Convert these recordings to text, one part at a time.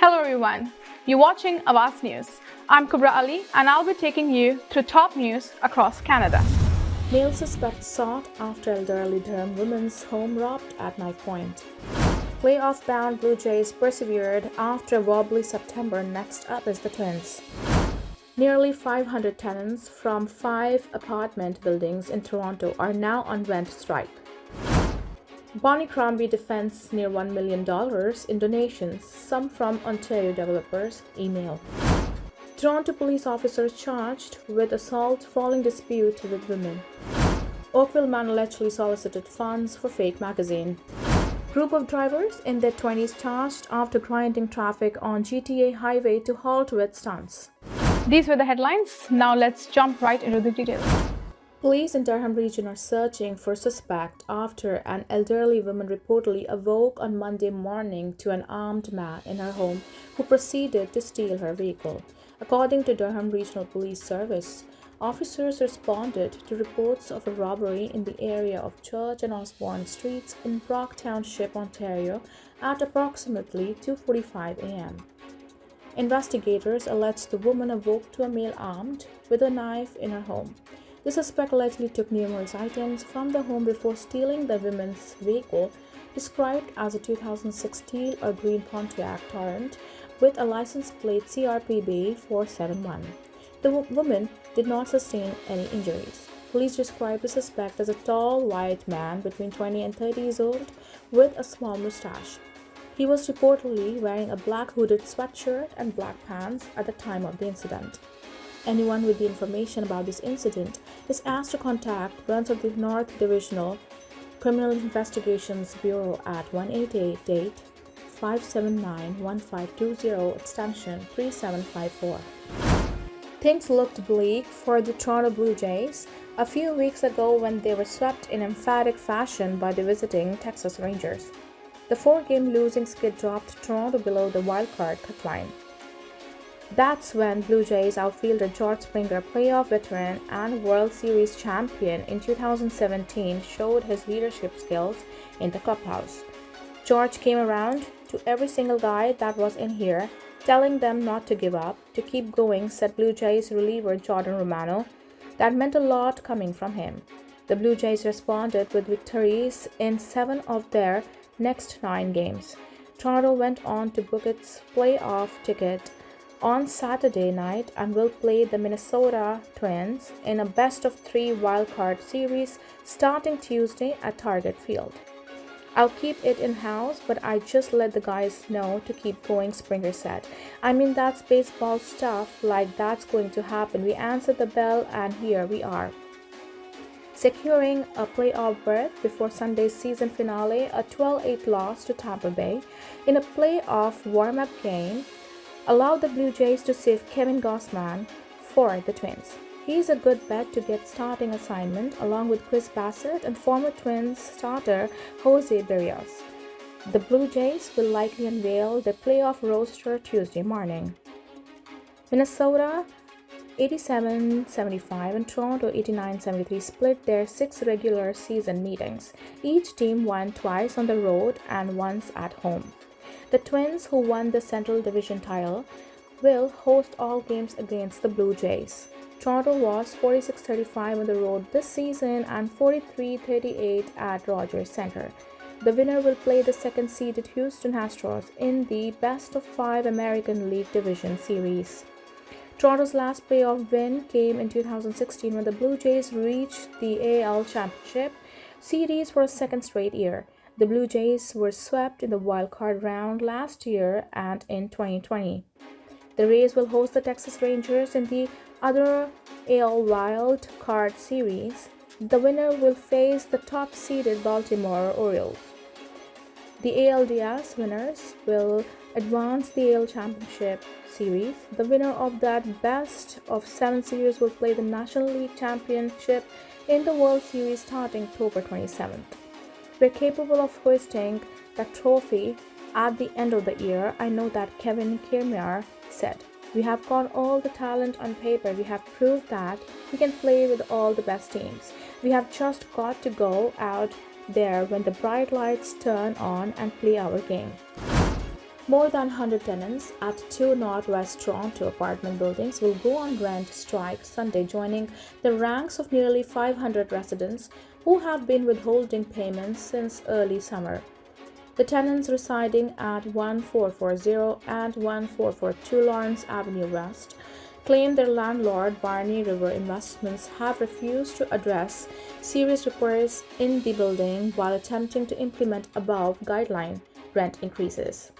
Hello everyone, you're watching Awaz News. I'm Kubra Ali and I'll be taking you through top news across Canada. Male suspect sought after elderly Durham woman's home robbed at knife point. Playoff-bound Blue Jays persevered after a wobbly September. Next up is the Twins. Nearly 500 tenants from 5 apartment buildings in Toronto are now on rent strike. Bonnie Crombie defends near $1 million in donations, some from Ontario developers. Email. Toronto police officers charged with assault following dispute with women. Oakville man allegedly solicited funds for fake magazine. Group of drivers in their 20s charged after grinding traffic on GTA highway to halt with stunts. These were the headlines. Now let's jump right into the details. Police in Durham region are searching for suspect after an elderly woman reportedly awoke on Monday morning to an armed man in her home who proceeded to steal her vehicle. According to Durham Regional Police Service, officers responded to reports of a robbery in the area of Church and Osborne Streets in Brock Township, Ontario at approximately 2:45 a.m. Investigators allege the woman awoke to a male armed with a knife in her home. The suspect allegedly took numerous items from the home before stealing the woman's vehicle, described as a 2006 teal or green Pontiac Torrent with a license plate CRPB 471. The woman did not sustain any injuries. Police described the suspect as a tall, white man between 20 and 30 years old with a small mustache. He was reportedly wearing a black hooded sweatshirt and black pants at the time of the incident. Anyone with the information about this incident is asked to contact Brunswick North Divisional Criminal Investigations Bureau at 1-888-579-1520 extension 3754. Things looked bleak for the Toronto Blue Jays a few weeks ago when they were swept in emphatic fashion by the visiting Texas Rangers. The 4-game losing skid dropped Toronto below the wildcard cut line. That's when Blue Jays outfielder George Springer, playoff veteran and World Series champion in 2017, showed his leadership skills in the clubhouse. George came around to every single guy that was in here, telling them not to give up, to keep going, said Blue Jays reliever Jordan Romano. That meant a lot coming from him. The Blue Jays responded with victories in 7 of their next 9 games. Toronto went on to book its playoff ticket on Saturday night and will play the Minnesota Twins in a best-of-3 wildcard series starting Tuesday at Target Field. I'll keep it in-house, but I just let the guys know to keep going, Springer said. I mean, that's baseball stuff, like that's going to happen. We answered the bell and here we are. Securing a playoff berth before Sunday's season finale, a 12-8 loss to Tampa Bay in a playoff warm-up game allowed the Blue Jays to save Kevin Gausman for the Twins. He's a good bet to get starting assignment along with Chris Bassett and former Twins starter Jose Berrios. The Blue Jays will likely unveil their playoff roster Tuesday morning. Minnesota 87-75 and Toronto 89-73 split their 6 regular season meetings. Each team won twice on the road and once at home. The Twins, who won the Central Division title, will host all games against the Blue Jays. Toronto was 46-35 on the road this season and 43-38 at Rogers Centre. The winner will play the second-seeded Houston Astros in the best-of-5 American League Division Series. Toronto's last playoff win came in 2016 when the Blue Jays reached the AL Championship Series for a second straight year. The Blue Jays were swept in the wild-card round last year and in 2020. The Rays will host the Texas Rangers in the other AL Wild Card Series. The winner will face the top-seeded Baltimore Orioles. The ALDS winners will advance the AL Championship Series. The winner of that best-of-7 series will play the National League Championship in the World Series starting October 27th. We're capable of hoisting that trophy at the end of the year, I know that Kevin Kiermaier said. We have got all the talent on paper. We have proved that we can play with all the best teams. We have just got to go out there when the bright lights turn on and play our game. More than 100 tenants at two Northwest Toronto apartment buildings will go on rent strike Sunday, joining the ranks of nearly 500 residents who have been withholding payments since early summer. The tenants residing at 1440 and 1442 Lawrence Avenue West claim their landlord, Barney River Investments, have refused to address serious repairs in the building while attempting to implement above guideline rent increases.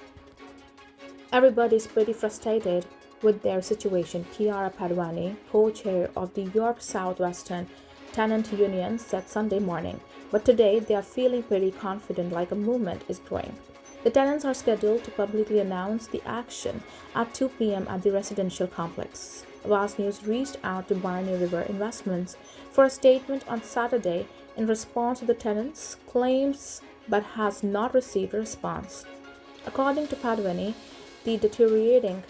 Everybody's pretty frustrated with their situation, Chiara Padwani, co-chair of the York Southwestern Tenant Union, said Sunday morning. But today they are feeling pretty confident, like a movement is growing. The tenants are scheduled to publicly announce the action at 2 p.m. at the residential complex. Awaz News reached out to Barney River Investments for a statement on Saturday in response to the tenants' claims but has not received a response. According to Padwani, the deteriorating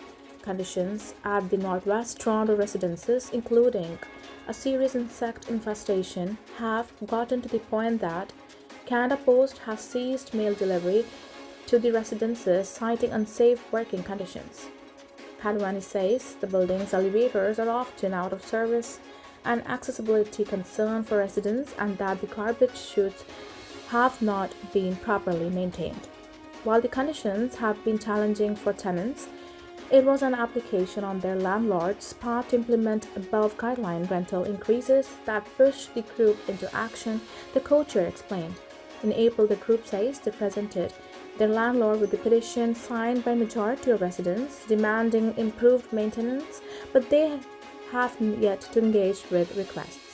conditions at the Northwest Toronto residences, including a serious insect infestation, have gotten to the point that Canada Post has ceased mail delivery to the residences, citing unsafe working conditions. Padwani says the building's elevators are often out of service, an accessibility concern for residents, and that the garbage chutes have not been properly maintained. While the conditions have been challenging for tenants, it was an application on their landlord's part to implement above guideline rental increases that pushed the group into action, the co-chair explained. In April, the group says they presented their landlord with a petition signed by majority of residents demanding improved maintenance, but they have yet to engage with requests.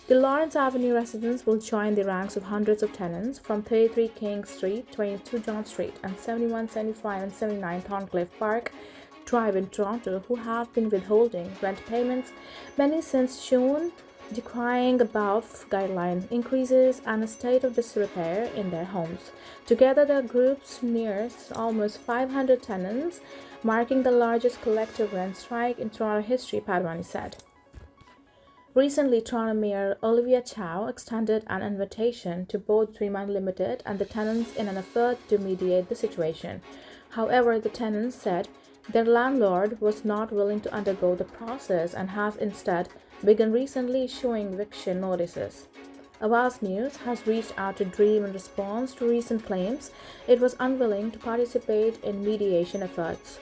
The Lawrence Avenue residents will join the ranks of hundreds of tenants from 33 King Street, 22 John Street, and 71, 75, and 79 Thorncliffe Park Drive in Toronto, who have been withholding rent payments, many since June, decrying above guideline increases and a state of disrepair in their homes. Together, the groups nears almost 500 tenants, marking the largest collective rent strike in Toronto history, Padwani said. Recently, Toronto Mayor Olivia Chow extended an invitation to both Dream Unlimited and the tenants in an effort to mediate the situation. However, the tenants said their landlord was not willing to undergo the process and has instead begun recently issuing eviction notices. Awaz News has reached out to Dream in response to recent claims it was unwilling to participate in mediation efforts.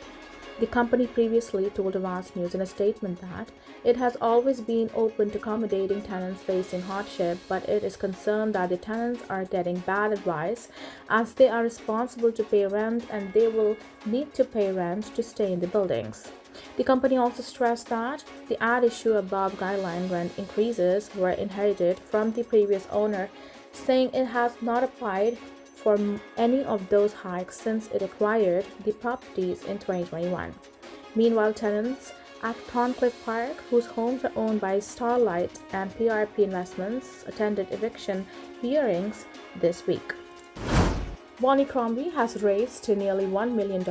The company previously told Awaz News in a statement that it has always been open to accommodating tenants facing hardship, but it is concerned that the tenants are getting bad advice as they are responsible to pay rent and they will need to pay rent to stay in the buildings. The company also stressed that the ad issue above guideline rent increases were inherited from the previous owner, saying it has not applied for any of those hikes since it acquired the properties in 2021. Meanwhile, tenants at Thorncliffe Park, whose homes are owned by Starlight and PRP Investments, attended eviction hearings this week. Bonnie Crombie has raised to nearly $1 million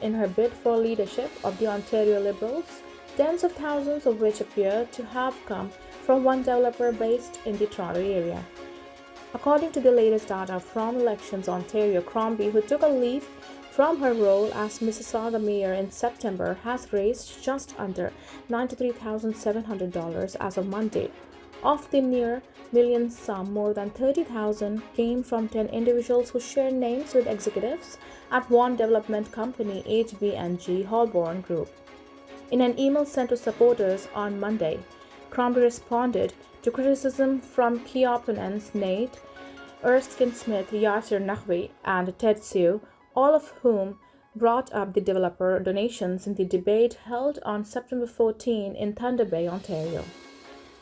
in her bid for leadership of the Ontario Liberals, tens of thousands of which appear to have come from one developer based in the Toronto area. According to the latest data from Elections Ontario, Crombie, who took a leave from her role as Mississauga mayor in September, has raised just under $93,700 as of Monday. Of the near million sum, more than $30,000 came from 10 individuals who share names with executives at one development company, HB&G Holborn Group. In an email sent to supporters on Monday, Crombie responded to criticism from key opponents Nate Erskine-Smith, Yasser Nahwi, and Ted Sue, all of whom brought up the developer donations in the debate held on September 14 in Thunder Bay, Ontario.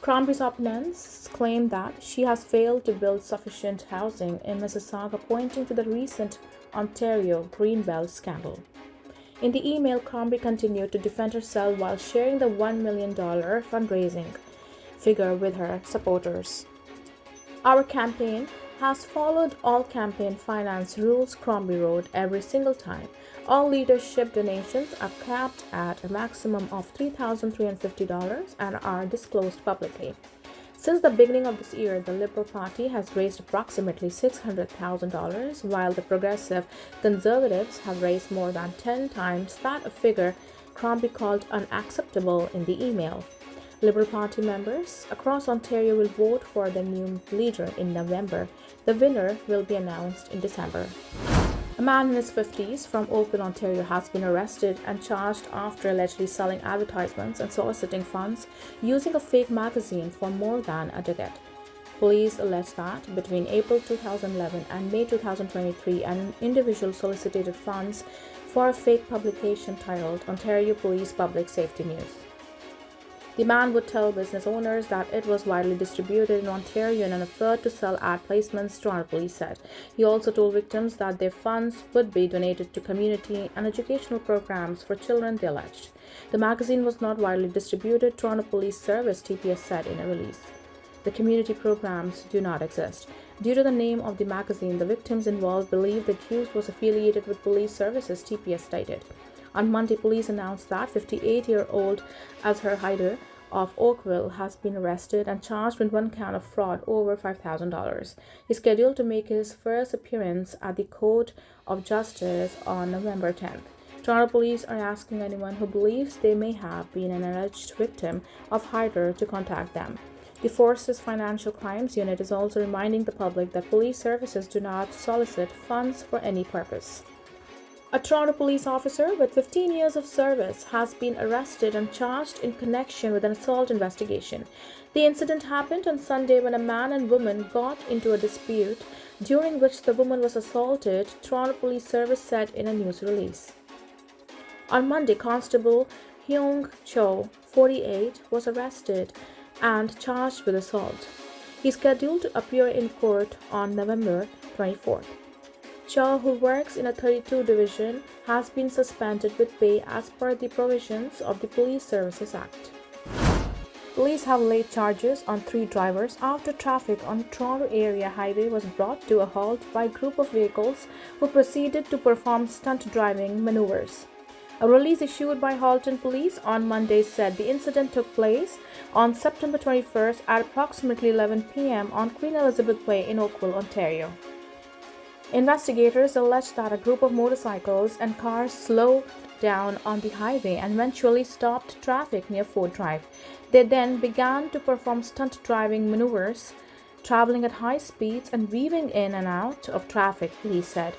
Crombie's opponents claim that she has failed to build sufficient housing in Mississauga, pointing to the recent Ontario Greenbelt scandal. In the email, Crombie continued to defend herself while sharing the $1 million fundraising figure with her supporters. Our campaign has followed all campaign finance rules, Crombie wrote, every single time. All leadership donations are capped at a maximum of $3,350 and are disclosed publicly. Since the beginning of this year, the Liberal Party has raised approximately $600,000, while the Progressive Conservatives have raised more than 10 times that, a figure Crombie called unacceptable in the email. Liberal Party members across Ontario will vote for the new leader in November. The winner will be announced in December. A man in his 50s from Oakville, Ontario has been arrested and charged after allegedly selling advertisements and soliciting funds using a fake magazine for more than a decade. Police allege that between April 2011 and May 2023, an individual solicited funds for a fake publication titled Ontario Police Public Safety News. The man would tell business owners that it was widely distributed in Ontario in an effort to sell ad placements, Toronto Police said. He also told victims that their funds would be donated to community and educational programs for children, they alleged. The magazine was not widely distributed, Toronto Police Service TPS said in a release. The community programs do not exist. Due to the name of the magazine, the victims involved believed the accused was affiliated with police services, TPS stated. On Monday, police announced that 58-year-old Azhar Haider of Oakville has been arrested and charged with one count of fraud over $5,000. He's scheduled to make his first appearance at the Court of Justice on November 10th. Toronto police are asking anyone who believes they may have been an alleged victim of Haider to contact them. The Force's Financial Crimes Unit is also reminding the public that police services do not solicit funds for any purpose. A Toronto police officer with 15 years of service has been arrested and charged in connection with an assault investigation. The incident happened on Sunday when a man and woman got into a dispute, during which the woman was assaulted, Toronto Police Service said in a news release. On Monday, Constable Hyung Cho, 48, was arrested and charged with assault. He's scheduled to appear in court on November 24th. Shaw, who works in a 32 division, has been suspended with pay as per the provisions of the Police Services Act. Police have laid charges on 3 drivers after traffic on Toronto area highway was brought to a halt by a group of vehicles who proceeded to perform stunt driving maneuvers. A release issued by Halton Police on Monday said the incident took place on September 21st at approximately 11 p.m. on Queen Elizabeth Way in Oakville, Ontario. Investigators allege that a group of motorcycles and cars slowed down on the highway and eventually stopped traffic near Ford Drive. They then began to perform stunt driving maneuvers, traveling at high speeds and weaving in and out of traffic, police said.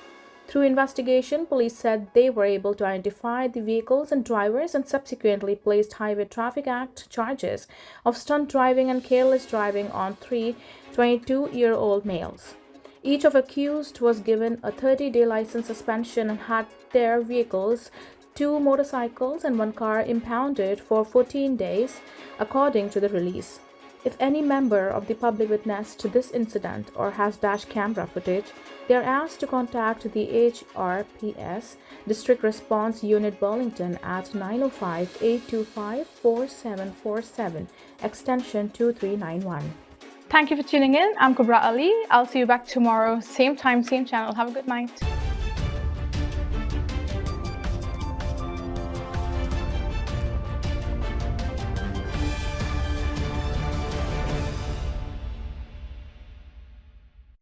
Through investigation, police said they were able to identify the vehicles and drivers and subsequently placed Highway Traffic Act charges of stunt driving and careless driving on 3 22-year-old males. Each of accused was given a 30-day license suspension and had their vehicles, 2 motorcycles and 1 car impounded for 14 days, according to the release. If any member of the public witnessed this incident or has dash camera footage, they are asked to contact the HRPS District Response Unit Bulletin at 905-825-4747, extension 2391. Thank you for tuning in. I'm Kubra Ali. I'll see you back tomorrow, same time, same channel. Have a good night.